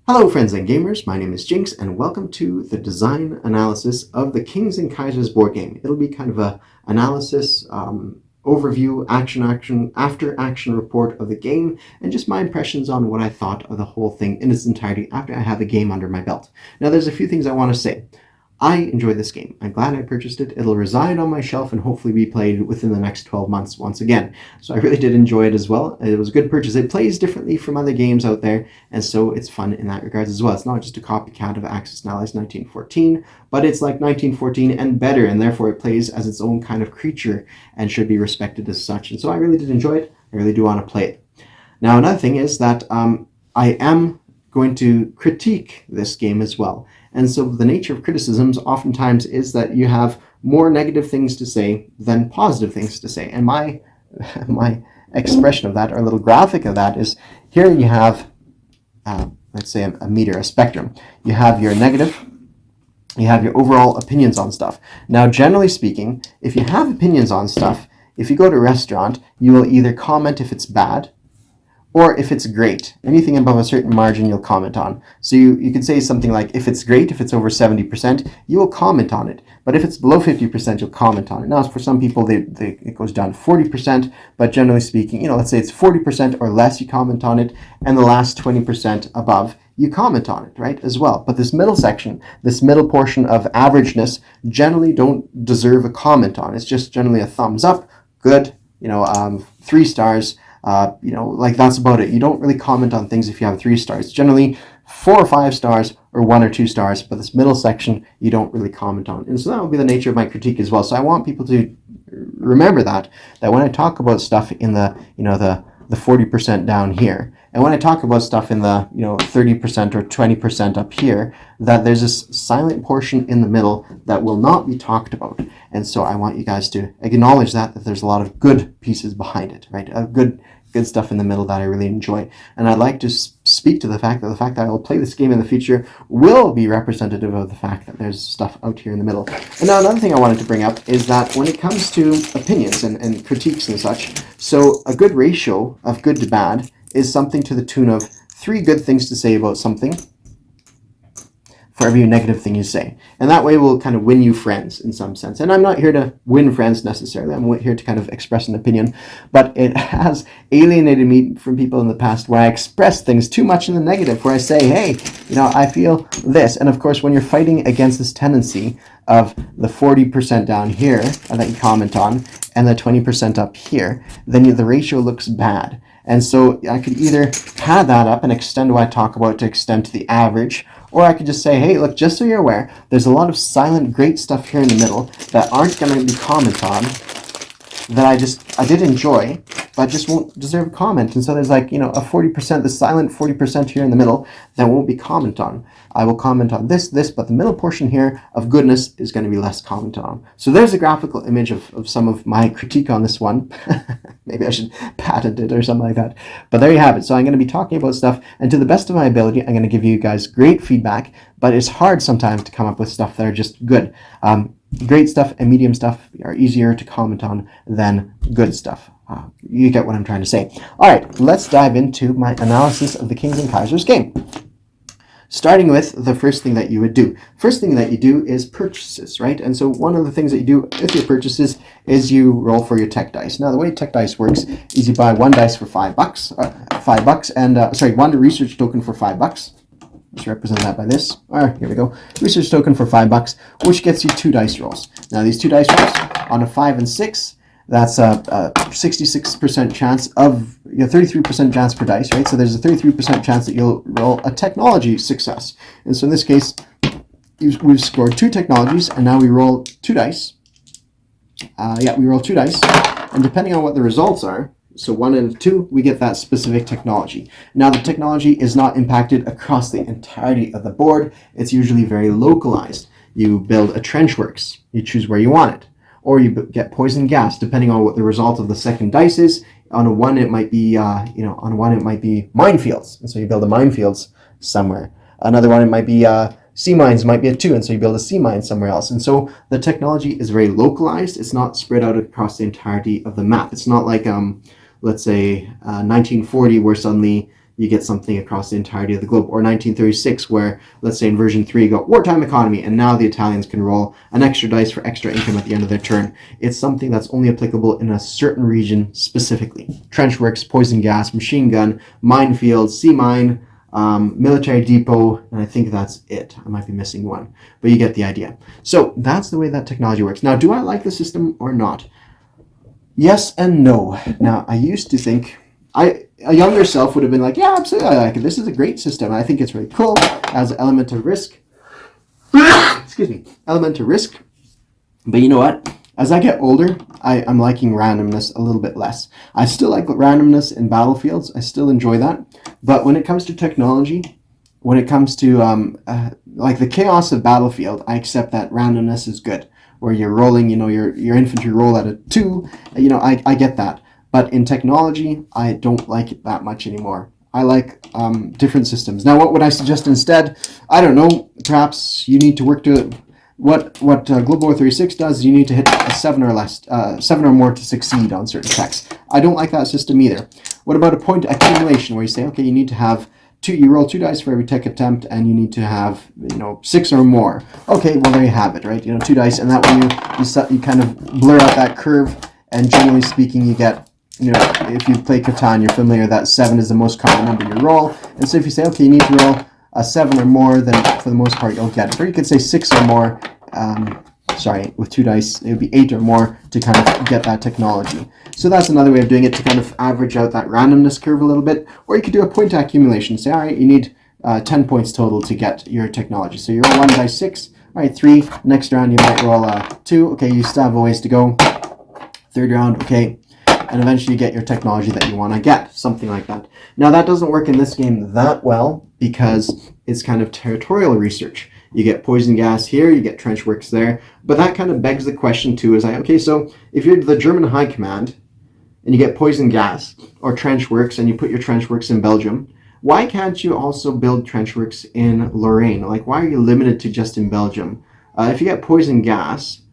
Hello friends and gamers, my name is Jinx and welcome to the design analysis of the Kings and Kaisers board game. It'll be kind of a analysis, overview, after action report of the game and just my impressions on what I thought of the whole thing in its entirety after I have the game under my belt. Now there's a few things I want to say. I enjoy this game. I'm glad I purchased it. It'll reside on my shelf and hopefully be played within the next 12 months once again. So I really did enjoy it as well. It was a good purchase. It plays differently from other games out there, and so it's fun in that regards as well. It's not just a copycat of Axis and Allies 1914, but it's like 1914 and better, and therefore it plays as its own kind of creature and should be respected as such. And so I really did enjoy it. I really do want to play it. Now another thing is that I am going to critique this game as well. And so the nature of criticisms oftentimes is that you have more negative things to say than positive things to say. And my expression of that, or a little graphic of that, is here you have, let's say, a meter, a spectrum. You have your negative, you have your overall opinions on stuff. Now, generally speaking, if you have opinions on stuff, if you go to a restaurant, you will either comment if it's bad, or if it's great. Anything above a certain margin you'll comment on. So you could say something like, if it's great, if it's over 70%, you will comment on it. But if it's below 50%, you'll comment on it. Now, for some people, it goes down to 40%, but generally speaking, let's say it's 40% or less, you comment on it, and the last 20% above, you comment on it, right, as well. But this middle section, this middle portion of averageness, generally don't deserve a comment on. It's just generally a thumbs up, good, 3 stars, like that's about it. You don't really comment on things if you have 3 stars. Generally 4 or 5 stars or 1 or 2 stars, but this middle section you don't really comment on. And so that will be the nature of my critique as well. So I want people to remember that when I talk about stuff in the 40% down here, and when I talk about stuff in the 30% or 20% up here, that there's this silent portion in the middle that will not be talked about. And so I want you guys to acknowledge that there's a lot of good pieces behind it, right? Good stuff in the middle that I really enjoy. And I'd like to speak to the fact that I will play this game in the future will be representative of the fact that there's stuff out here in the middle. And now another thing I wanted to bring up is that when it comes to opinions and critiques and such, so a good ratio of good to bad is something to the tune of 3 good things to say about something for every negative thing you say. And that way we'll kind of win you friends in some sense. And I'm not here to win friends necessarily. I'm here to kind of express an opinion. But it has alienated me from people in the past where I express things too much in the negative, where I say, hey, I feel this. And of course, when you're fighting against this tendency of the 40% down here that you comment on and the 20% up here, then the ratio looks bad. And so I could either pad that up and extend what I talk about to extend to the average, or I could just say, hey, look, just so you're aware, there's a lot of silent, great stuff here in the middle that aren't going to be commented on that I did enjoy, but just won't deserve a comment. And so there's a 40%, the silent 40% here in the middle that won't be commented on. I will comment on this, but the middle portion here of goodness is going to be less commented on. So there's a graphical image of some of my critique on this one. Maybe I should patent it or something like that. But there you have it. So I'm going to be talking about stuff, and to the best of my ability, I'm going to give you guys great feedback, but it's hard sometimes to come up with stuff that are just good. Great stuff and medium stuff are easier to comment on than good stuff. You get what I'm trying to say. All right, let's dive into my analysis of the Kings and Kaisers game. Starting with the first thing that you would do. First thing that you do is purchases, right? And so one of the things that you do with your purchases is you roll for your tech dice. Now the way tech dice works is you buy 1 dice for $5, and one research token for $5. Let's represent that by this. All right, here we go. Research token for $5, which gets you 2 dice rolls. Now these 2 dice rolls on a 5 and 6, that's a 66% chance of 33% chance per dice, right? So there's a 33% chance that you'll roll a technology success. And so in this case, we've scored 2 technologies, and now we roll 2 dice. We roll 2 dice, and depending on what the results are, so 1 and 2, we get that specific technology. Now the technology is not impacted across the entirety of the board. It's usually very localized. You build a trench works. You choose where you want it. Or you get poison gas, depending on what the result of the second dice is. On a 1, it might be, minefields. And so you build a minefields somewhere. Another one, it might be sea mines, might be a 2, and so you build a sea mine somewhere else. And so the technology is very localized. It's not spread out across the entirety of the map. It's not like, let's say, 1940, where suddenly you get something across the entirety of the globe. Or 1936, where, let's say in version 3, you go wartime economy, and now the Italians can roll an extra dice for extra income at the end of their turn. It's something that's only applicable in a certain region specifically. Trench works, poison gas, machine gun, minefield, sea mine, military depot, and I think that's it. I might be missing one, but you get the idea. So that's the way that technology works. Now, do I like the system or not? Yes and no. Now, I used to think, a younger self would have been like, yeah, absolutely, I like it. This is a great system. I think it's really cool. It has an element of risk. Excuse me. Element of risk. But you know what? As I get older, I'm liking randomness a little bit less. I still like randomness in battlefields. I still enjoy that. But when it comes to technology, when it comes to like the chaos of battlefield, I accept that randomness is good. Where you're rolling, your infantry roll at a 2, I get that. But in technology, I don't like it that much anymore. I like different systems. Now, what would I suggest instead? I don't know. Perhaps you need to work to what Global War 36 does. You need to hit a 7 or less, 7 or more to succeed on certain techs. I don't like that system either. What about a point accumulation, where you say, okay, you need to have you roll 2 dice for every tech attempt, and you need to have 6 or more. Okay, well there you have it, right? 2 dice, and that way you kind of blur out that curve, and generally speaking, you get if you play Catan, you're familiar that 7 is the most common number you roll, and so if you say okay, you need to roll a 7 or more, then for the most part you'll get it. Or you could say 6 or more. With 2 dice, it would be 8 or more to kind of get that technology. So that's another way of doing it, to kind of average out that randomness curve a little bit. Or you could do a point accumulation. Say, all right, you need 10 points total to get your technology. So you roll 1 dice 6, all right, 3. Next round you might roll 2. Okay, you still have a ways to go. Third round, okay. And eventually you get your technology that you want to get, something like that. Now that doesn't work in this game that well because it's kind of territorial research. You get poison gas here, you get trench works there, but that kind of begs the question too, okay, so if you're the German High Command and you get poison gas or trench works and you put your trench works in Belgium, why can't you also build trench works in Lorraine? Like, why are you limited to just in Belgium? If you get poison gas,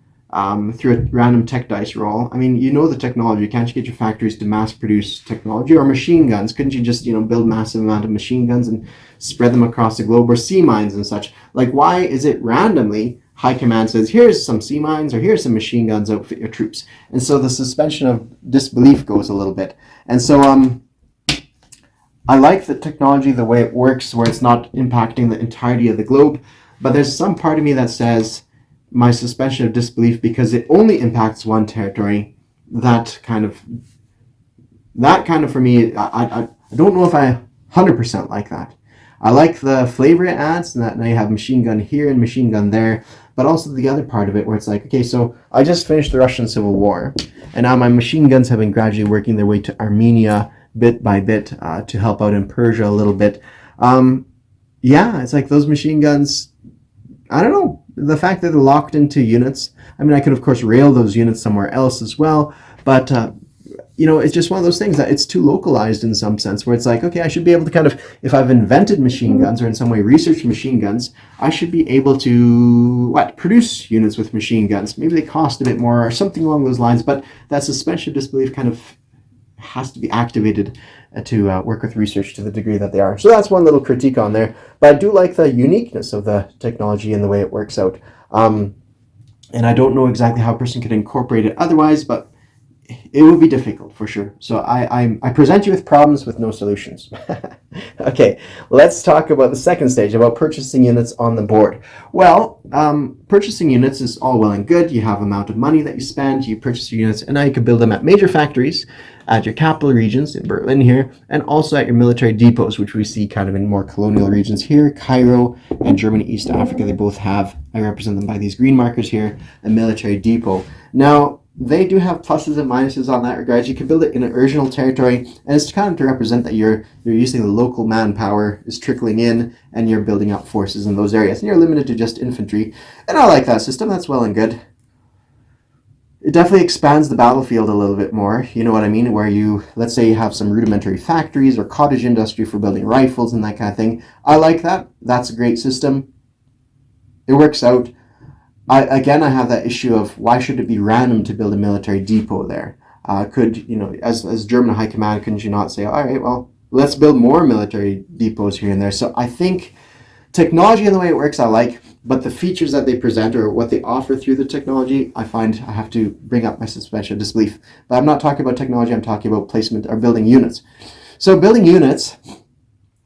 through a random tech dice roll, I mean, the technology. Can't you get your factories to mass produce technology? Or machine guns? Couldn't you just, build massive amount of machine guns and spread them across the globe? Or sea mines and such? Like, why is it randomly High Command says, here's some sea mines or here's some machine guns, outfit your troops? And so the suspension of disbelief goes a little bit. And so I like the technology, the way it works, where it's not impacting the entirety of the globe. But there's some part of me that says, my suspension of disbelief, because it only impacts one territory, that kind of for me, I don't know if I 100% like that. I like the flavor it adds, and that now you have machine gun here and machine gun there, but also the other part of it where it's like, okay, so I just finished the Russian Civil War, and now my machine guns have been gradually working their way to Armenia bit by bit to help out in Persia a little bit. It's like those machine guns, I don't know. The fact that they're locked into units, I mean, I could, of course, rail those units somewhere else as well, but, it's just one of those things that it's too localized in some sense, where it's like, okay, I should be able to kind of, if I've invented machine guns or in some way researched machine guns, I should be able to, produce units with machine guns. Maybe they cost a bit more or something along those lines, but that suspension of disbelief kind of has to be activated to work with research to the degree that they are. So that's one little critique on there. But I do like the uniqueness of the technology and the way it works out. And I don't know exactly how a person could incorporate it otherwise, but it would be difficult for sure. So I present you with problems with no solutions. Okay, let's talk about the second stage, about purchasing units on the board. Well, purchasing units is all well and good. You have amount of money that you spend, you purchase your units, and now you can build them at major factories, at your capital regions in Berlin here, and also at your military depots, which we see kind of in more colonial regions here, Cairo and Germany, East Africa. They both have, I represent them by these green markers here, a military depot. Now, they do have pluses and minuses on that regard. You can build it in an original territory, and it's kind of to represent that you're using the local manpower is trickling in, and you're building up forces in those areas, and you're limited to just infantry. And I like that system. That's well and good. It definitely expands the battlefield a little bit more, you know what I mean, where you, let's say you have some rudimentary factories or cottage industry for building rifles and that kind of thing. I like that. That's a great system. It works out. I have that issue of why should it be random to build a military depot there? As German High Command, couldn't you not say, all right, well, let's build more military depots here and there. So I think technology and the way it works I like, but the features that they present or what they offer through the technology, I find I have to bring up my suspension of disbelief. But I'm not talking about technology, I'm talking about placement or building units. So building units,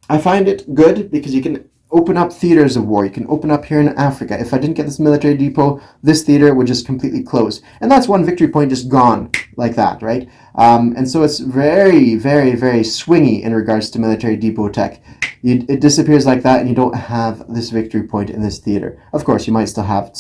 I find it good because you can open up theaters of war. You can open up here in Africa. If I didn't get this military depot, this theater would just completely close. And that's one victory point just gone like that, right? And so it's very, very, very swingy in regards to military depot tech. It disappears like that and you don't have this victory point in this theater. Of course, you might still have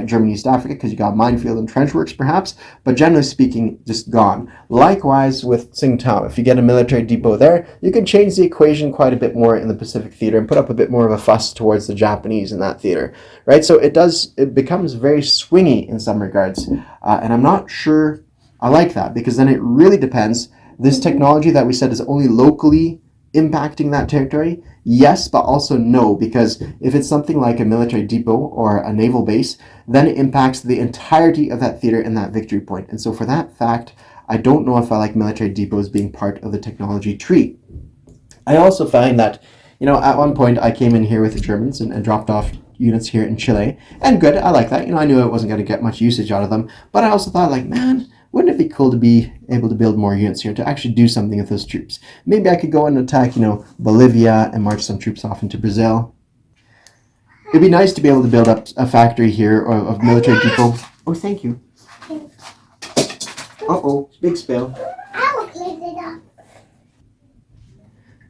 Germany, East Africa, because you got minefield and trench works perhaps, but generally speaking, just gone. Likewise with Tsingtao, if you get a military depot there, you can change the equation quite a bit more in the Pacific theater and put up a bit more of a fuss towards the Japanese in that theater, right? So it becomes very swingy in some regards, and I'm not sure I like that, because then it really depends. This technology that we said is only locally impacting that territory, yes, but also no, because if it's something like a military depot or a naval base, then it impacts the entirety of that theater and that victory point. And so for that fact, I don't know if I like military depots being part of the technology tree. I also find that, at one point I came in here with the Germans and dropped off units here in Chile, and good, I like that. I knew I wasn't going to get much usage out of them, but I also thought, like, man, wouldn't it be cool to be able to build more units here, to actually do something with those troops? Maybe I could go and attack, Bolivia and march some troops off into Brazil. It'd be nice to be able to build up a factory here of military depot. Oh, thank you. Uh-oh, big spill. I will clean it up.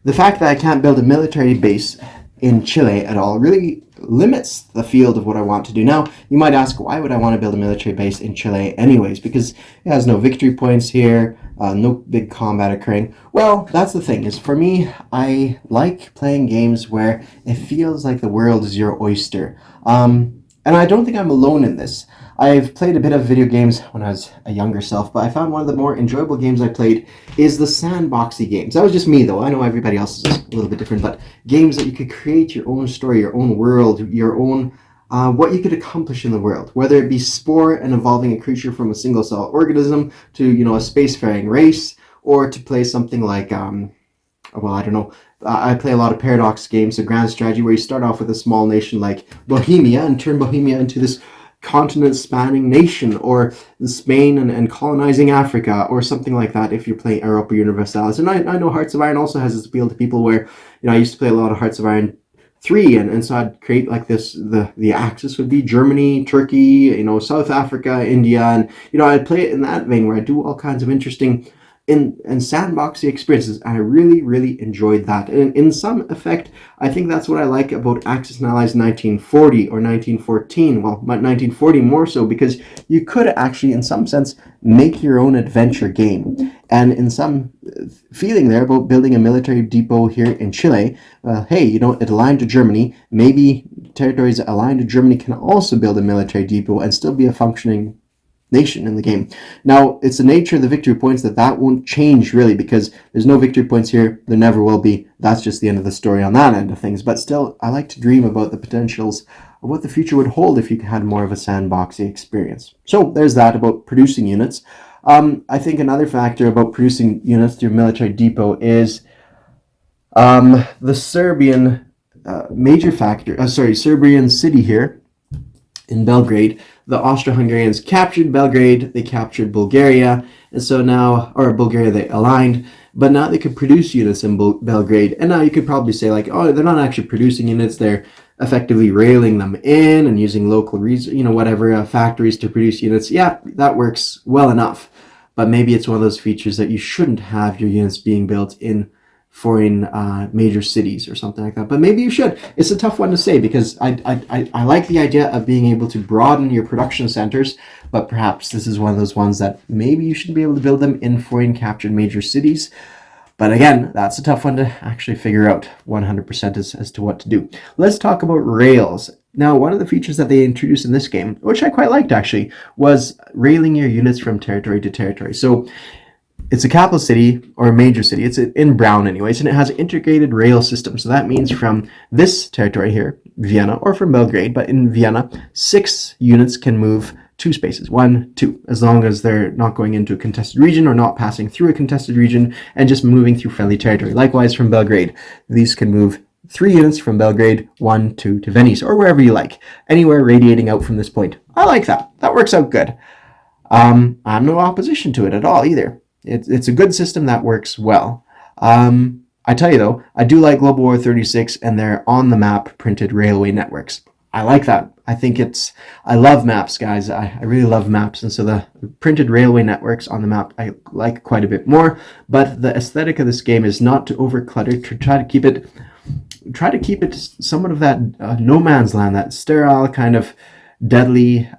The fact that I can't build a military base in Chile at all really limits the field of what I want to do. Now, you might ask, why would I want to build a military base in Chile anyways? Because it has no victory points here, no big combat occurring. Well, that's the thing, is for me, I like playing games where it feels like the world is your oyster. And I don't think I'm alone in this. I've played a bit of video games when I was a younger self, but I found one of the more enjoyable games I played is the sandboxy games. That was just me, though. I know everybody else is a little bit different, but games that you could create your own story, your own world, your own what you could accomplish in the world, whether it be spore and evolving a creature from a single cell organism to, a spacefaring race, or to play something like, well, I don't know. I play a lot of Paradox games, a grand strategy where you start off with a small nation like Bohemia and turn Bohemia into this continent-spanning nation, or Spain and colonizing Africa, or something like that if you're playing Europa Universalis. And I know Hearts of Iron also has this appeal to people where, I used to play a lot of Hearts of Iron 3, and so I'd create like this, the axis would be Germany, Turkey, South Africa, India, and, I'd play it in that vein where I do all kinds of interesting and sandboxy experiences. I really, really enjoyed that. And in some effect, I think that's what I like about Axis and Allies 1940 or 1914. Well, 1940 more so, because you could actually, in some sense, make your own adventure game. And in some feeling there about building a military depot here in Chile, hey, it aligned to Germany. Maybe territories aligned to Germany can also build a military depot and still be a functioning nation in the game. Now, it's the nature of the victory points that won't change really, because there's no victory points here. There never will be. That's just the end of the story on that end of things. But still, I like to dream about the potentials of what the future would hold if you had more of a sandboxy experience. So there's that about producing units. I think another factor about producing units through military depot is the Serbian Serbian city here in Belgrade. The Austro-Hungarians captured Belgrade, they captured Bulgaria, and so now, or Bulgaria they aligned, but now they could produce units in Belgrade. And now you could probably say, like, oh, they're not actually producing units, they're effectively railing them in and using local, factories to produce units. Yeah, that works well enough, but maybe it's one of those features that you shouldn't have your units being built in foreign major cities or something like that. But maybe you should. It's a tough one to say, because I like the idea of being able to broaden your production centers, but perhaps this is one of those ones that maybe you should be able to build them in foreign captured major cities. But again, that's a tough one to actually figure out 100% as to what to do. Let's talk about rails. Now, one of the features that they introduced in this game, which I quite liked actually, was railing your units from territory to territory. So it's a capital city or a major city. It's in brown anyways, and it has an integrated rail system. So that means from this territory here, Vienna, or from Belgrade, but in Vienna, 6 units can move 2 spaces, 1, 2, as long as they're not going into a contested region or not passing through a contested region and just moving through friendly territory. Likewise from Belgrade, these can move 3 units from Belgrade, 1, 2 to Venice, or wherever you like, anywhere radiating out from this point. I like that. That works out good. I'm no opposition to it at all either. It's a good system that works well. I tell you though, I do like Global War 36 and their on-the-map printed railway networks. I like that. I love maps, guys. I really love maps. And so the printed railway networks on the map, I like quite a bit more. But the aesthetic of this game is not to overclutter, to try to keep it somewhat of that no man's land, that sterile kind of deadly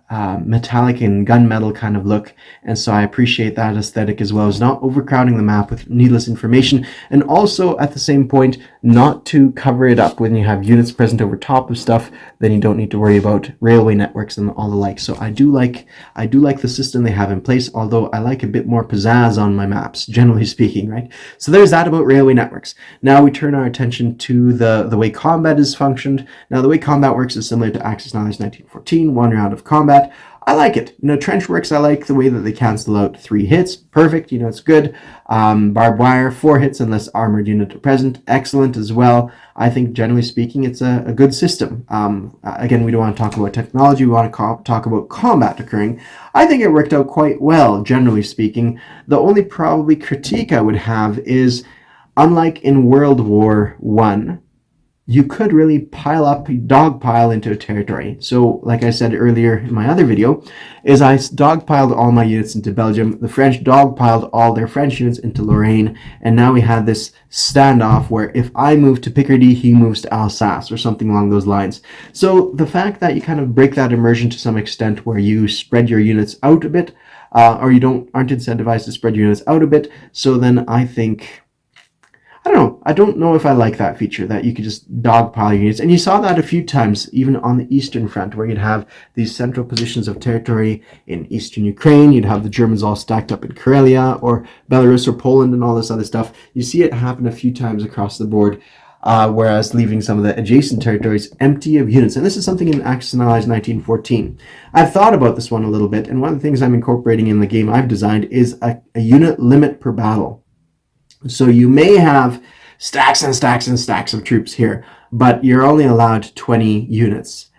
metallic and gunmetal kind of look. And so I appreciate that aesthetic as well as not overcrowding the map with needless information, and also at the same point not to cover it up when you have units present over top of stuff. Then you don't need to worry about railway networks and all the like. So I do like the system they have in place, although I like a bit more pizzazz on my maps, generally speaking, right? So there's that about railway networks. Now we turn our attention to the way combat is functioned. Now the way combat works is similar to Axis Allies 1914, 1 round of combat. I like it. Trench works, I like the way that they cancel out 3 hits. Perfect, it's good. Barbed wire, 4 hits unless armored unit are present. Excellent as well. I think generally speaking, it's a good system. Again, we don't want to talk about technology. We want to talk about combat occurring. I think it worked out quite well, generally speaking. The only probably critique I would have is, unlike in World War I, you could really dogpile into a territory. So, like I said earlier in my other video, is I dogpiled all my units into Belgium. The French dogpiled all their French units into Lorraine. And now we had this standoff where if I move to Picardy, he moves to Alsace or something along those lines. So the fact that you kind of break that immersion to some extent where you spread your units out a bit, or you aren't incentivized to spread your units out a bit, so then I think, I don't know if I like that feature, that you could just dogpile units. And you saw that a few times, even on the Eastern Front, where you'd have these central positions of territory in Eastern Ukraine. You'd have the Germans all stacked up in Karelia or Belarus or Poland and all this other stuff. You see it happen a few times across the board, whereas leaving some of the adjacent territories empty of units. And this is something in Axis Allies 1914. I've thought about this one a little bit, and one of the things I'm incorporating in the game I've designed is a unit limit per battle. So you may have stacks and stacks and stacks of troops here, but you're only allowed 20 units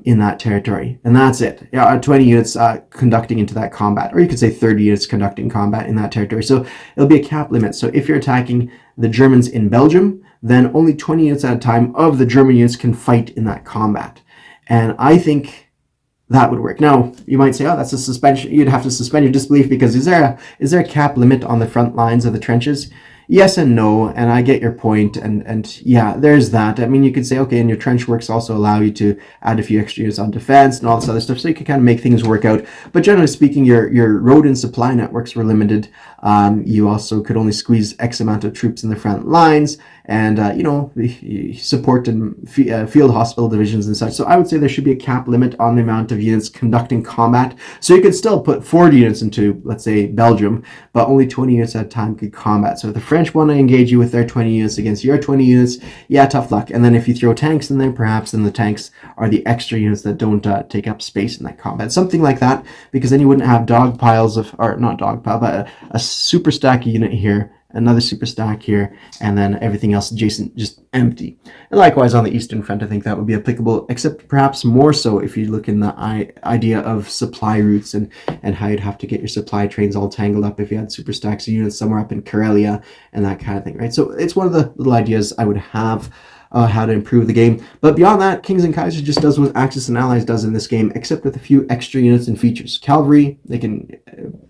in that territory, and that's it. 20 units conducting into that combat, or you could say 30 units conducting combat in that territory. So it'll be a cap limit. So if you're attacking the Germans in Belgium, then only 20 units at a time of the German units can fight in that combat. And I think that would work. Now, you might say, that's a suspension. You'd have to suspend your disbelief, because is there a cap limit on the front lines of the trenches? Yes and no, and I get your point, and yeah, there's that. I mean, you could say, okay, and your trench works also allow you to add a few extra units on defense and all this other stuff, so you can kind of make things work out. But generally speaking, your road and supply networks were limited. You also could only squeeze X amount of troops in the front lines, and support and field hospital divisions and such. So I would say there should be a cap limit on the amount of units conducting combat. So you could still put 40 units into, let's say, Belgium, but only 20 units at a time could combat. So if the French want to engage you with their 20 units against your 20 units, yeah, tough luck. And then if you throw tanks in there, perhaps then the tanks are the extra units that don't take up space in that combat. Something like that, because then you wouldn't have dog piles of, or not dog pile, but a super stack unit here, another super stack here, and then everything else adjacent just empty. And likewise on the Eastern Front, I think that would be applicable, except perhaps more so if you look in the idea of supply routes and how you'd have to get your supply trains all tangled up if you had super stacks of units somewhere up in Karelia and that kind of thing, right? So it's one of the little ideas I would have how to improve the game. But beyond that, Kings and Kaisers just does what Axis and Allies does in this game, except with a few extra units and features. Cavalry, they can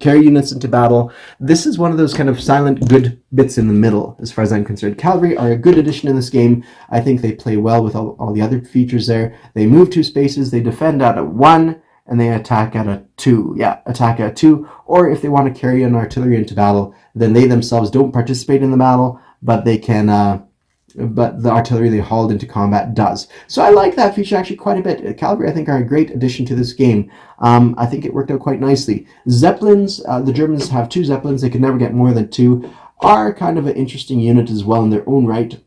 carry units into battle. This is one of those kind of silent good bits in the middle, as far as I'm concerned. Cavalry are a good addition in this game. I think they play well with all the other features there. They move 2 spaces, they defend at a 1, and they attack at a 2. Yeah, attack at 2. Or if they want to carry an artillery into battle, then they themselves don't participate in the battle, but they can... but the artillery they hauled into combat does. So I like that feature actually quite a bit. Cavalry, I think, are a great addition to this game. I think it worked out quite nicely. Zeppelins, the Germans have 2 Zeppelins. They could never get more than 2. Are kind of an interesting unit as well in their own right.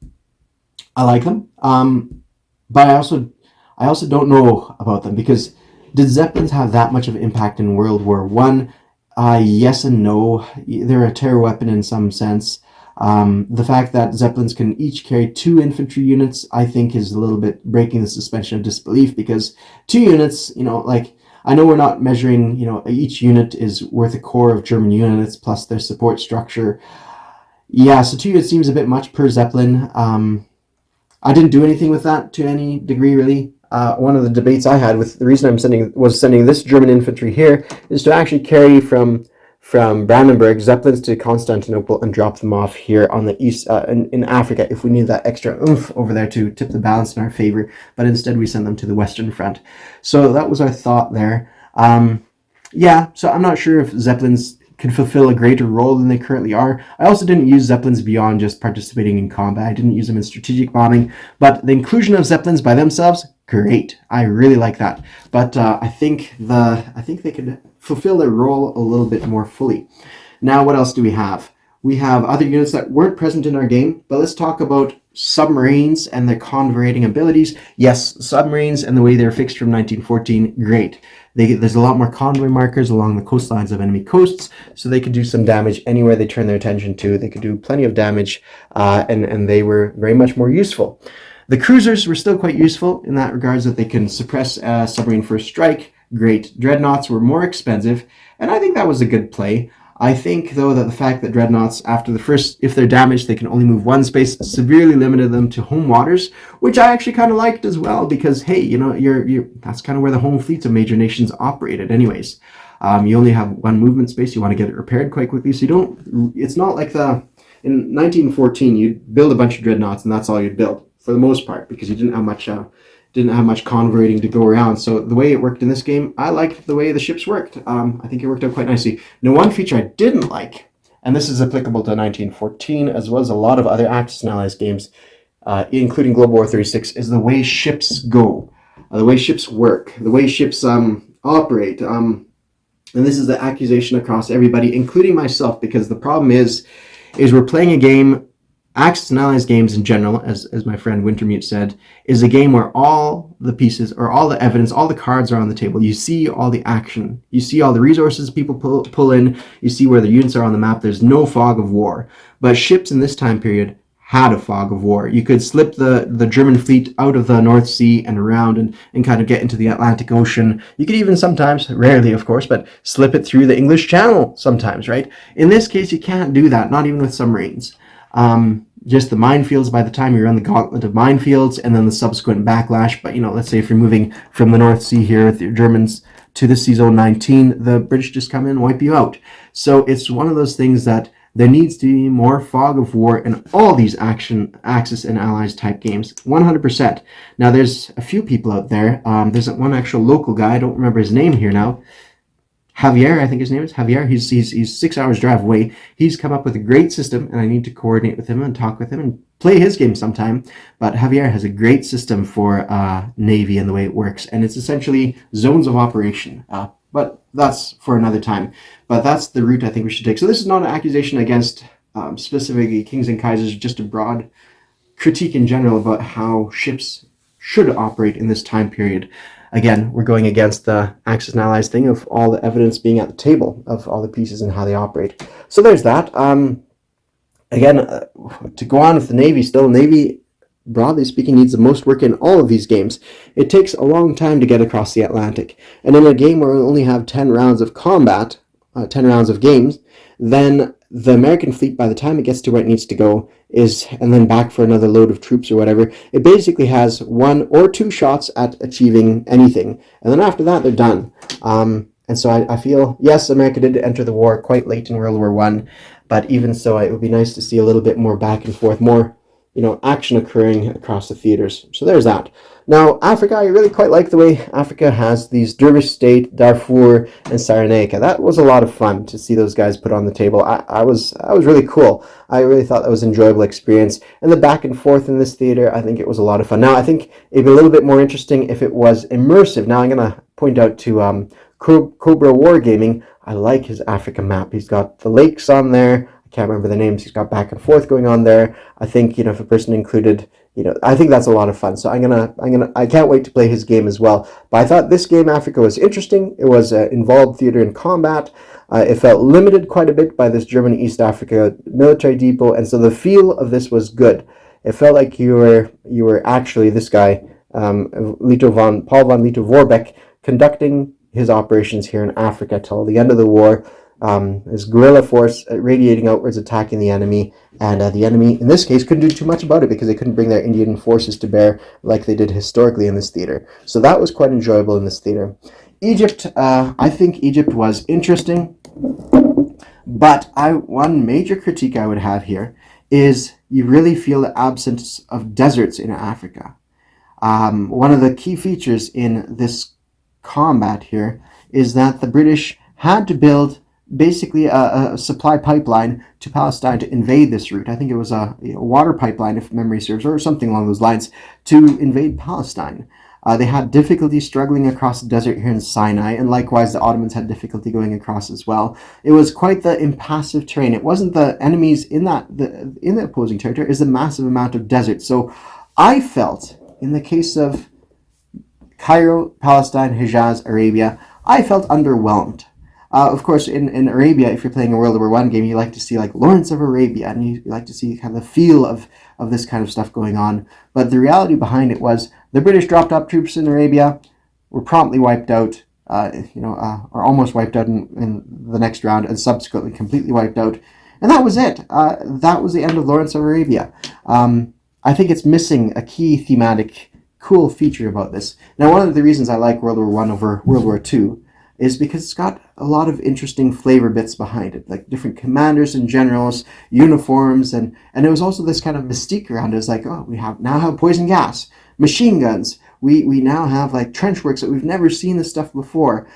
I like them. But I also don't know about them, because Did Zeppelins have that much of an impact in World War One? Yes and no. They're a terror weapon in some sense. The fact that Zeppelins can each carry 2 infantry units, I think, is a little bit breaking the suspension of disbelief, because 2 units, like, I know we're not measuring, each unit is worth a core of German units plus their support structure. Yeah, so 2 units seems a bit much per Zeppelin. I didn't do anything with that to any degree, really. One of the debates I had with the reason I'm sending this German infantry here is to actually carry from Brandenburg Zeppelins to Constantinople and drop them off here on the east in Africa if we need that extra oomph over there to tip the balance in our favor. But instead we send them to the Western Front. So that was our thought there. Yeah, so I'm not sure if Zeppelins can fulfill a greater role than they currently are. I also didn't use Zeppelins beyond just participating in combat. I didn't use them in strategic bombing, but the inclusion of Zeppelins by themselves, great. I really like that. But I think they could fulfill their role a little bit more fully. Now, what else do we have? We have other units that weren't present in our game, but let's talk about submarines and their convoying abilities. Yes, submarines and the way they're fixed from 1914, great. There's a lot more convoy markers along the coastlines of enemy coasts, so they could do some damage anywhere they turn their attention to. They could do plenty of damage, and they were very much more useful. The cruisers were still quite useful in that regards, that they can suppress a submarine first strike. Great. Dreadnoughts were more expensive, and I think that was a good play. I think, though, that the fact that dreadnoughts, after the first, if they're damaged, they can only move one space, severely limited them to home waters, which I actually kind of liked as well, because, hey, that's kind of where the home fleets of major nations operated anyways. You only have one movement space. You want to get it repaired quite quickly, so it's not like in 1914, you'd build a bunch of dreadnoughts, and that's all you'd build, for the most part, because you didn't have much convoying to go around. So the way it worked in this game, I liked the way the ships worked. I think it worked out quite nicely. Now, one feature I didn't like, and this is applicable to 1914 as well as a lot of other Axis and Allies games, including Global War 36, is the way ships go, the way ships work, the way ships operate. And this is the accusation across everybody, including myself, because the problem is we're playing a game. Axis and Allies games in general, as my friend Wintermute said, is a game where all the pieces, or all the evidence, all the cards are on the table. You see all the action. You see all the resources people pull in. You see where the units are on the map. There's no fog of war. But ships in this time period had a fog of war. You could slip the German fleet out of the North Sea and around and kind of get into the Atlantic Ocean. You could even sometimes, rarely of course, but slip it through the English Channel sometimes, right? In this case, you can't do that, not even with submarines. Just the minefields by the time you run the gauntlet of minefields, and then the subsequent backlash. But, let's say if you're moving from the North Sea here with the Germans to the Sea Zone 19, the British just come in and wipe you out. So it's one of those things that there needs to be more fog of war in all these Axis and Allies type games, 100%. Now, there's a few people out there. There's one actual local guy, I don't remember his name here now, Javier, I think his name is Javier. He's 6 hours drive away. He's come up with a great system, and I need to coordinate with him and talk with him and play his game sometime. But Javier has a great system for Navy and the way it works, and it's essentially zones of operation. But that's for another time. But that's the route I think we should take. So this is not an accusation against specifically Kings and Kaisers, just a broad critique in general about how ships should operate in this time period. Again, we're going against the Axis and Allies thing of all the evidence being at the table of all the pieces and how they operate. So there's that. Again, to go on with the Navy still, Navy, broadly speaking, needs the most work in all of these games. It takes a long time to get across the Atlantic. And in a game where we only have 10 rounds of combat, 10 rounds of games, then the American fleet, by the time it gets to where it needs to go, and then back for another load of troops or whatever, it basically has 1 or 2 shots at achieving anything. And then after that, they're done. And so I feel, yes, America did enter the war quite late in World War I, but even so, it would be nice to see a little bit more back and forth, more action occurring across the theaters. So there's that. Now, Africa, I really quite like the way Africa has these Dervish State, Darfur, and Cyrenaica. That was a lot of fun to see those guys put on the table. I was really cool. I really thought that was an enjoyable experience. And the back and forth in this theater, I think it was a lot of fun. Now, I think it'd be a little bit more interesting if it was immersive. Now, I'm going to point out to Cobra Wargaming, I like his Africa map. He's got the lakes on there. I can't remember the names. He's got back and forth going on there. I think, if a person included, I think that's a lot of fun. So I can't wait to play his game as well. But I thought this game, Africa, was interesting. It was involved theater and combat. It felt limited quite a bit by this German East Africa military depot, and so the feel of this was good. It felt like you were actually this guy, Paul von Lito Vorbeck, conducting his operations here in Africa till the end of the war. His guerrilla force radiating outwards, attacking the enemy, and the enemy, in this case, couldn't do too much about it because they couldn't bring their Indian forces to bear like they did historically in this theater. So that was quite enjoyable in this theater. Egypt, I think Egypt was interesting, but one major critique I would have here is you really feel the absence of deserts in Africa. One of the key features in this combat here is that the British had to build basically a supply pipeline to Palestine to invade this route. I think it was a water pipeline, if memory serves, or something along those lines, to invade Palestine. They had difficulty struggling across the desert here in Sinai, and likewise the Ottomans had difficulty going across as well. It was quite the impassive terrain. It wasn't the enemies in the opposing territory, it was the massive amount of desert. So I felt, in the case of Cairo, Palestine, Hijaz, Arabia, I felt underwhelmed. Of course, in Arabia, if you're playing a World War I game, you like to see like Lawrence of Arabia, and you like to see kind of the feel of this kind of stuff going on. But the reality behind it was the British dropped off troops in Arabia, were promptly wiped out, or almost wiped out in the next round, and subsequently completely wiped out. And that was it. That was the end of Lawrence of Arabia. I think it's missing a key thematic, cool feature about this. Now, one of the reasons I like World War I over World War II is because it's got a lot of interesting flavor bits behind it, like different commanders and generals, uniforms, and there was also this kind of mystique around it. It's like, oh, we now have poison gas, machine guns, we now have like trench works that we've never seen this stuff before,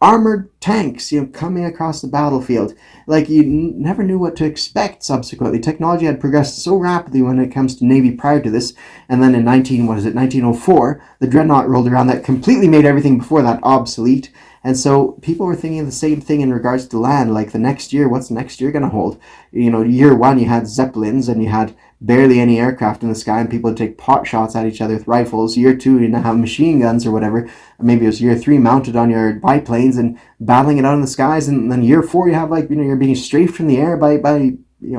armored tanks, coming across the battlefield. Like, you never knew what to expect subsequently. Technology had progressed so rapidly when it comes to Navy prior to this, and then in 1904, the Dreadnought rolled around that completely made everything before that obsolete. And so people were thinking the same thing in regards to land, like the next year, what's next year going to hold? Year one, you had Zeppelins and you had barely any aircraft in the sky and people would take pot shots at each other with rifles. Year two, you now have machine guns or whatever. Maybe it was year three, mounted on your biplanes and battling it out in the skies. And then year four, you have you're being strafed from the air by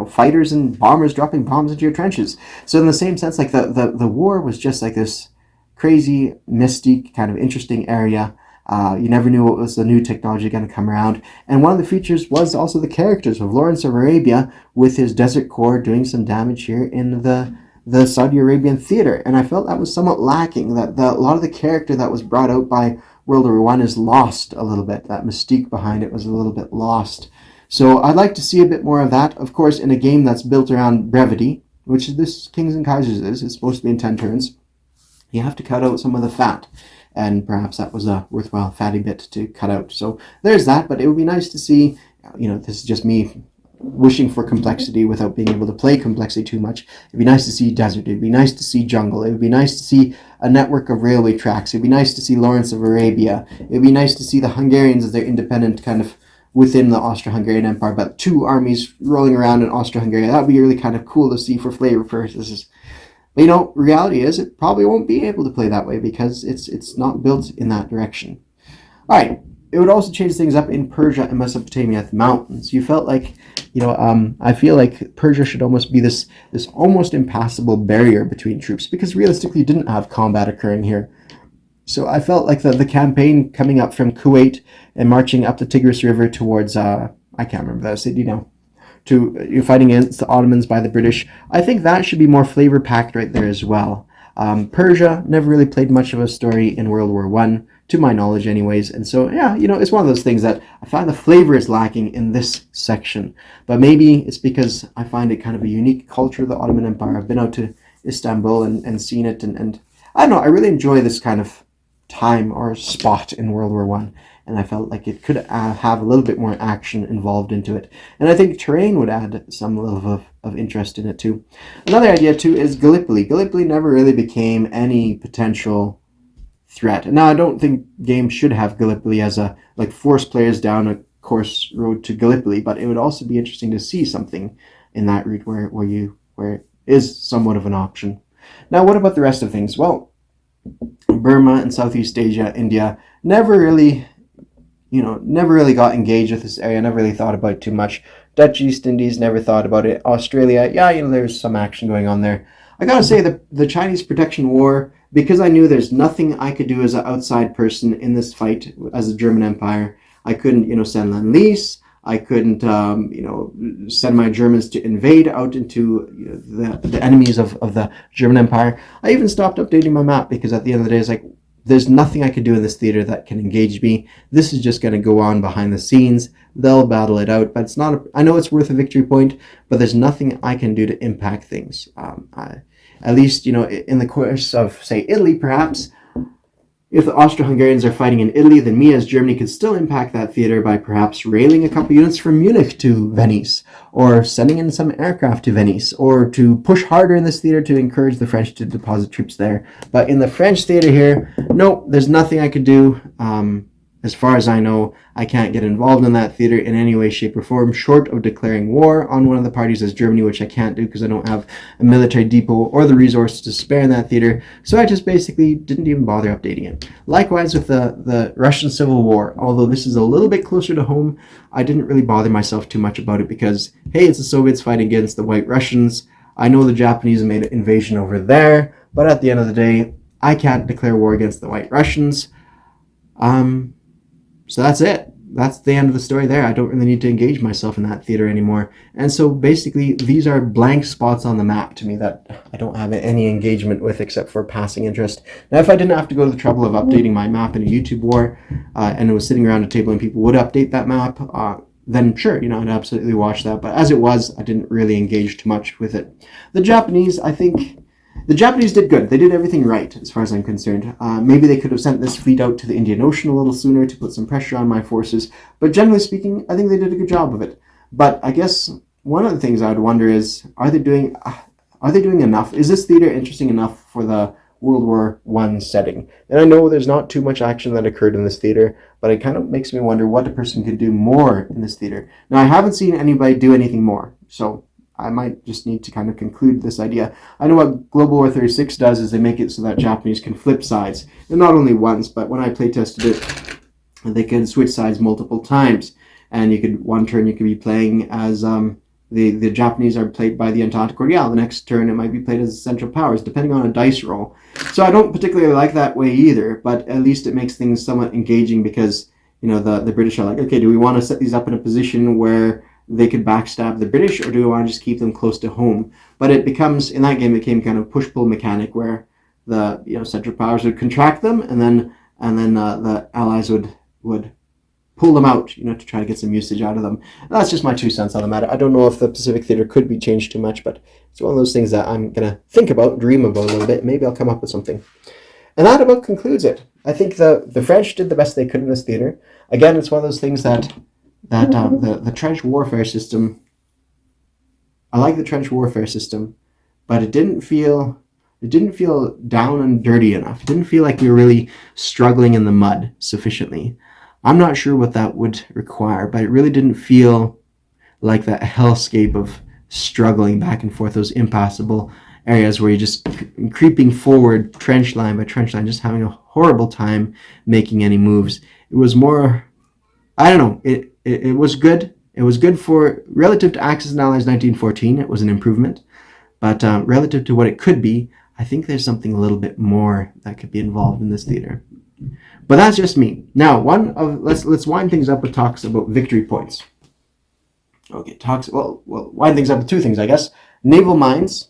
fighters and bombers dropping bombs into your trenches. So in the same sense, like the war was just like this crazy, mystique, kind of interesting area. You never knew what was the new technology going to come around. And one of the features was also the characters of Lawrence of Arabia with his Desert Corps doing some damage here in the Saudi Arabian theater. And I felt that was somewhat lacking, that a lot of the character that was brought out by World War I is lost a little bit. That mystique behind it was a little bit lost. So I'd like to see a bit more of that, of course, in a game that's built around brevity, which this Kings and Kaisers is. It's supposed to be in 10 turns. You have to cut out some of the fat. And perhaps that was a worthwhile fatty bit to cut out. So there's that, but it would be nice to see, this is just me wishing for complexity without being able to play complexity too much. It'd be nice to see desert. It'd be nice to see jungle. It would be nice to see a network of railway tracks. It'd be nice to see Lawrence of Arabia. It'd be nice to see the Hungarians as they're independent kind of within the Austro-Hungarian Empire, but two armies rolling around in Austro-Hungary. That would be really kind of cool to see for flavor purposes. But reality is it probably won't be able to play that way because it's not built in that direction. All right. It would also change things up in Persia and Mesopotamia, the mountains. You felt like, I feel like Persia should almost be this almost impassable barrier between troops because realistically you didn't have combat occurring here. So I felt like the campaign coming up from Kuwait and marching up the Tigris River towards, I can't remember that city now, to fighting against the Ottomans by the British. I think that should be more flavor packed right there as well. Persia never really played much of a story in World War I, to my knowledge anyways. And so, yeah, it's one of those things that I find the flavor is lacking in this section. But maybe it's because I find it kind of a unique culture of the Ottoman Empire. I've been out to Istanbul and seen it. And I don't know, I really enjoy this kind of time or spot in World War I. And I felt like it could have a little bit more action involved into it. And I think terrain would add some level of interest in it too. Another idea too is Gallipoli. Gallipoli never really became any potential threat. Now, I don't think games should have Gallipoli as force players down a course road to Gallipoli, but it would also be interesting to see something in that route where it is somewhat of an option. Now, what about the rest of things? Well, Burma and Southeast Asia, India, never really got engaged with this area, never really thought about it too much. Dutch East Indies, never thought about it. Australia, yeah, there's some action going on there. I gotta say, the Chinese Protection War, because I knew there's nothing I could do as an outside person in this fight as a German Empire. I couldn't, send Lend-Lease. I couldn't, send my Germans to invade out into the enemies of the German Empire. I even stopped updating my map because at the end of the day, it's like, there's nothing I could do in this theater that can engage me. This is just going to go on behind the scenes. They'll battle it out, but it's not. I know it's worth a victory point, but there's nothing I can do to impact things. At least, in the course of, say, Italy, perhaps, if the Austro-Hungarians are fighting in Italy, then me as Germany could still impact that theater by perhaps railing a couple units from Munich to Venice, or sending in some aircraft to Venice, or to push harder in this theater to encourage the French to deposit troops there. But in the French theater here, no, there's nothing I could do. As far as I know, I can't get involved in that theater in any way, shape, or form, short of declaring war on one of the parties as Germany, which I can't do because I don't have a military depot or the resources to spare in that theater. So I just basically didn't even bother updating it. Likewise with the Russian Civil War, although this is a little bit closer to home, I didn't really bother myself too much about it because, hey, it's the Soviets fighting against the White Russians. I know the Japanese made an invasion over there, but at the end of the day, I can't declare war against the White Russians. So that's it. That's the end of the story there. I don't really need to engage myself in that theater anymore. And so basically, these are blank spots on the map to me that I don't have any engagement with except for passing interest. Now, if I didn't have to go to the trouble of updating my map in a YouTube war, and it was sitting around a table and people would update that map, then sure, I'd absolutely watch that. But as it was, I didn't really engage too much with it. The Japanese, I think... The Japanese did good. They did everything right, as far as I'm concerned. Maybe they could have sent this fleet out to the Indian Ocean a little sooner to put some pressure on my forces. But generally speaking, I think they did a good job of it. But I guess one of the things I would wonder is, are they doing enough? Is this theater interesting enough for the World War I setting? And I know there's not too much action that occurred in this theater, but it kind of makes me wonder what a person could do more in this theater. Now, I haven't seen anybody do anything more, so I might just need to kind of conclude this idea. I know what Global War 36 does is they make it so that Japanese can flip sides. And not only once, but when I playtested it, they can switch sides multiple times. And one turn you could be playing as the Japanese are played by the Entente Cordiale. The next turn it might be played as Central Powers, depending on a dice roll. So I don't particularly like that way either, but at least it makes things somewhat engaging because, the British are like, okay, do we want to set these up in a position where they could backstab the British, or do we want to just keep them close to home? But in that game, it became kind of push-pull mechanic where the Central Powers would contract them, and then the Allies would pull them out, to try to get some usage out of them. And that's just my 2 cents on the matter. I don't know if the Pacific Theater could be changed too much, but it's one of those things that I'm gonna think about, dream about a little bit. Maybe I'll come up with something. And that about concludes it. I think the French did the best they could in this theater. Again, it's one of those things that the trench warfare system, I like the trench warfare system, but it didn't feel down and dirty enough. It didn't feel like we were really struggling in the mud sufficiently. I'm not sure what that would require, but it really didn't feel like that hellscape of struggling back and forth, those impassable areas where you're just creeping forward trench line by trench line, just having a horrible time making any moves. It was more, I don't know, it was good. It was good for, relative to Axis and Allies 1914, it was an improvement. But relative to what it could be, I think there's something a little bit more that could be involved in this theater. But that's just me. Now, let's wind things up with talks about victory points. Okay, wind things up with 2 things, I guess. Naval mines,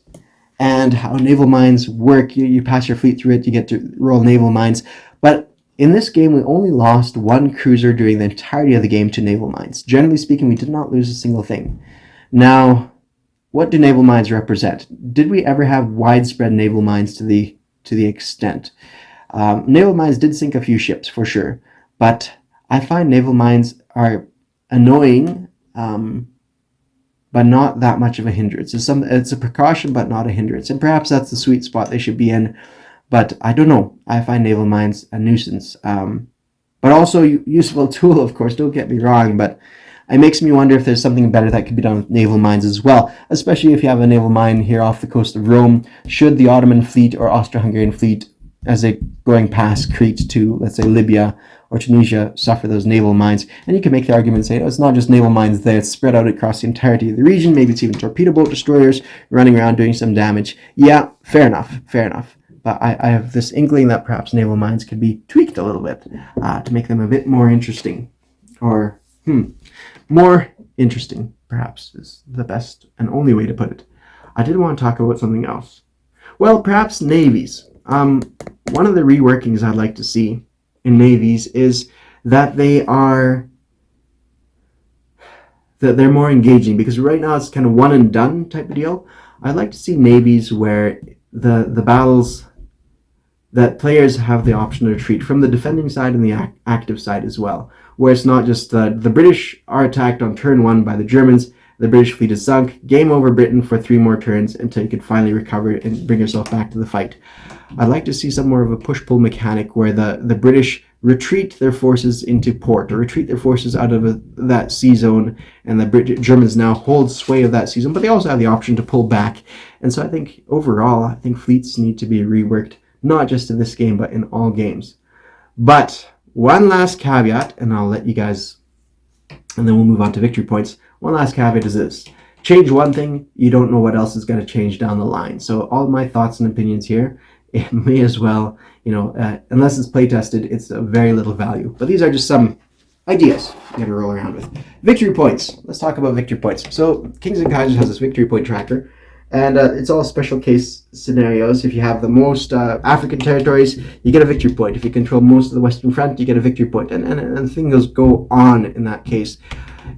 and how naval mines work. You pass your fleet through it, you get to roll naval mines. But in this game, we only lost 1 cruiser during the entirety of the game to naval mines. Generally speaking, we did not lose a single thing. Now, what do naval mines represent? Did we ever have widespread naval mines to the extent? Naval mines did sink a few ships, for sure. But I find naval mines are annoying, but not that much of a hindrance. It's a precaution, but not a hindrance. And perhaps that's the sweet spot they should be in. But I don't know. I find naval mines a nuisance. But also useful tool, of course. Don't get me wrong. But it makes me wonder if there's something better that could be done with naval mines as well, especially if you have a naval mine here off the coast of Rome. Should the Ottoman fleet or Austro-Hungarian fleet, as they going past Crete to, let's say, Libya or Tunisia, suffer those naval mines? And you can make the argument saying, it's not just naval mines there, it's spread out across the entirety of the region. Maybe it's even torpedo boat destroyers running around doing some damage. Yeah, fair enough. But I have this inkling that perhaps naval mines could be tweaked a little bit to make them a bit more interesting. Or, more interesting, perhaps, is the best and only way to put it. I did want to talk about something else. Well, perhaps navies. One of the reworkings I'd like to see in navies is that they're more engaging, because right now it's kind of one and done type of deal. I'd like to see navies where the battles that players have the option to retreat from the defending side and the active side as well, where it's not just the British are attacked on turn 1 by the Germans, the British fleet is sunk, game over Britain for 3 more turns until you can finally recover and bring yourself back to the fight. I'd like to see some more of a push-pull mechanic where the British retreat their forces into port, or retreat their forces out of that sea zone, and the Germans now hold sway of that sea zone, but they also have the option to pull back. And so I think overall, fleets need to be reworked, not just in this game, but in all games. But one last caveat, and I'll let you guys, and then we'll move on to victory points. One last caveat is this: change one thing, you don't know what else is going to change down the line. So all my thoughts and opinions here, it may as well, unless it's play tested, it's of very little value. But these are just some ideas you got to roll around with. Victory points. Let's talk about victory points. So Kings and Kaisers has this victory point tracker, and it's all special case scenarios. If you have the most African territories, you get a victory point. If you control most of the Western Front, you get a victory point. And things go on in that case.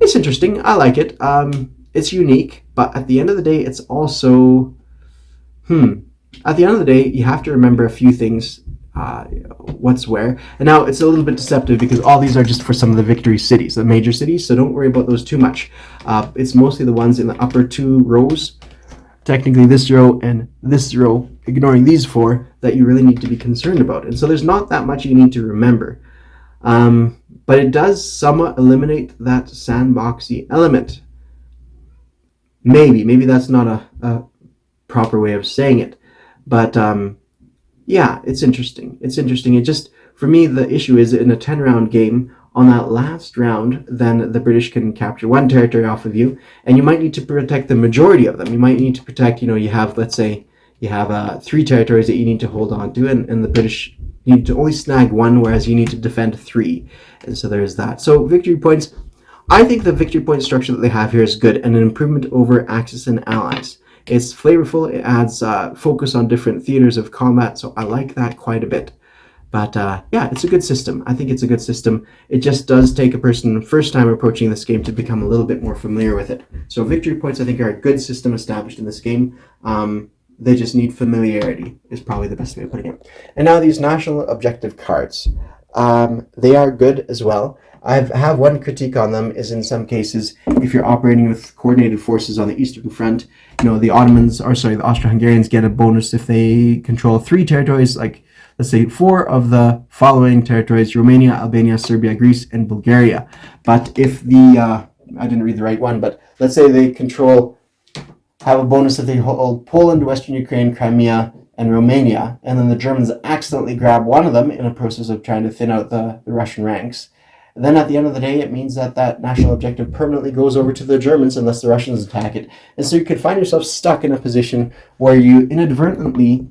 It's interesting. I like it. It's unique, but at the end of the day, it's also at the end of the day, you have to remember a few things, what's where. And now it's a little bit deceptive because all these are just for some of the victory cities, the major cities, so don't worry about those too much. It's mostly the ones in the upper 2 rows, technically this row and this row, ignoring these 4, that you really need to be concerned about. And so there's not that much you need to remember. But it does somewhat eliminate that sandboxy element. Maybe that's not a proper way of saying it. But yeah, it's interesting. It just, for me, the issue is in a 10-round game, on that last round, then the British can capture 1 territory off of you, and you might need to protect the majority of them. You might need to protect, you have, let's say, you have 3 territories that you need to hold on to, and the British need to only snag 1, whereas you need to defend 3. And so there's that. So victory points, I think the victory point structure that they have here is good, and an improvement over Axis and Allies. It's flavorful, it adds focus on different theaters of combat, so I like that quite a bit. But yeah, it's a good system. I think it's a good system. It just does take a person first time approaching this game to become a little bit more familiar with it. So victory points, I think, are a good system established in this game. They just need familiarity, is probably the best way of putting it. And now these national objective cards. They are good as well. I have one critique on them, is in some cases, if you're operating with coordinated forces on the Eastern Front, the Austro-Hungarians get a bonus if they control 3 territories, like, let's say 4 of the following territories: Romania, Albania, Serbia, Greece, and Bulgaria. But if I didn't read the right one, but let's say they have a bonus if they hold Poland, Western Ukraine, Crimea, and Romania, and then the Germans accidentally grab one of them in a process of trying to thin out the Russian ranks. Then at the end of the day, it means that national objective permanently goes over to the Germans unless the Russians attack it. And so you could find yourself stuck in a position where you inadvertently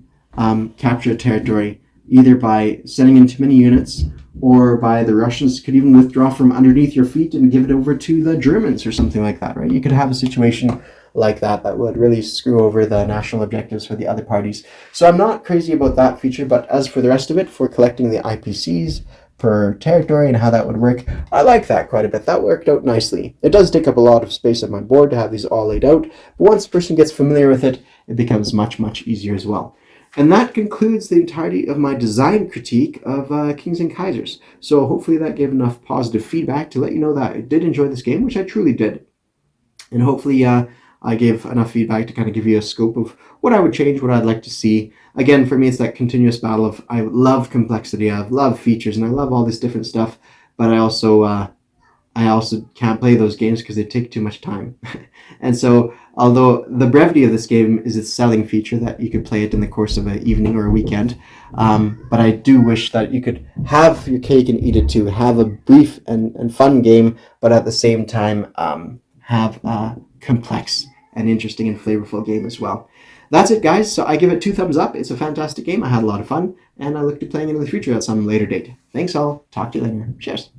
capture a territory, either by sending in too many units, or by the Russians could even withdraw from underneath your fleet and give it over to the Germans or something like that, right? You could have a situation like that would really screw over the national objectives for the other parties. So I'm not crazy about that feature, but as for the rest of it, for collecting the IPCs per territory and how that would work, I like that quite a bit. That worked out nicely. It does take up a lot of space on my board to have these all laid out, but once a person gets familiar with it, it becomes much, much easier as well. And that concludes the entirety of my design critique of Kings and Kaisers. So hopefully that gave enough positive feedback to let you know that I did enjoy this game, which I truly did. And hopefully I gave enough feedback to kind of give you a scope of what I would change, what I'd like to see. Again, for me, it's that continuous battle of, I love complexity, I love features, and I love all this different stuff, but I also I also can't play those games because they take too much time. And so, although the brevity of this game is its selling feature that you could play it in the course of an evening or a weekend, but I do wish that you could have your cake and eat it too. Have a brief and fun game, but at the same time have a complex and interesting and flavorful game as well. That's it, guys. So I give it 2 thumbs up. It's a fantastic game. I had a lot of fun, and I look to playing it in the future at some later date. Thanks all. Talk to you later. Cheers.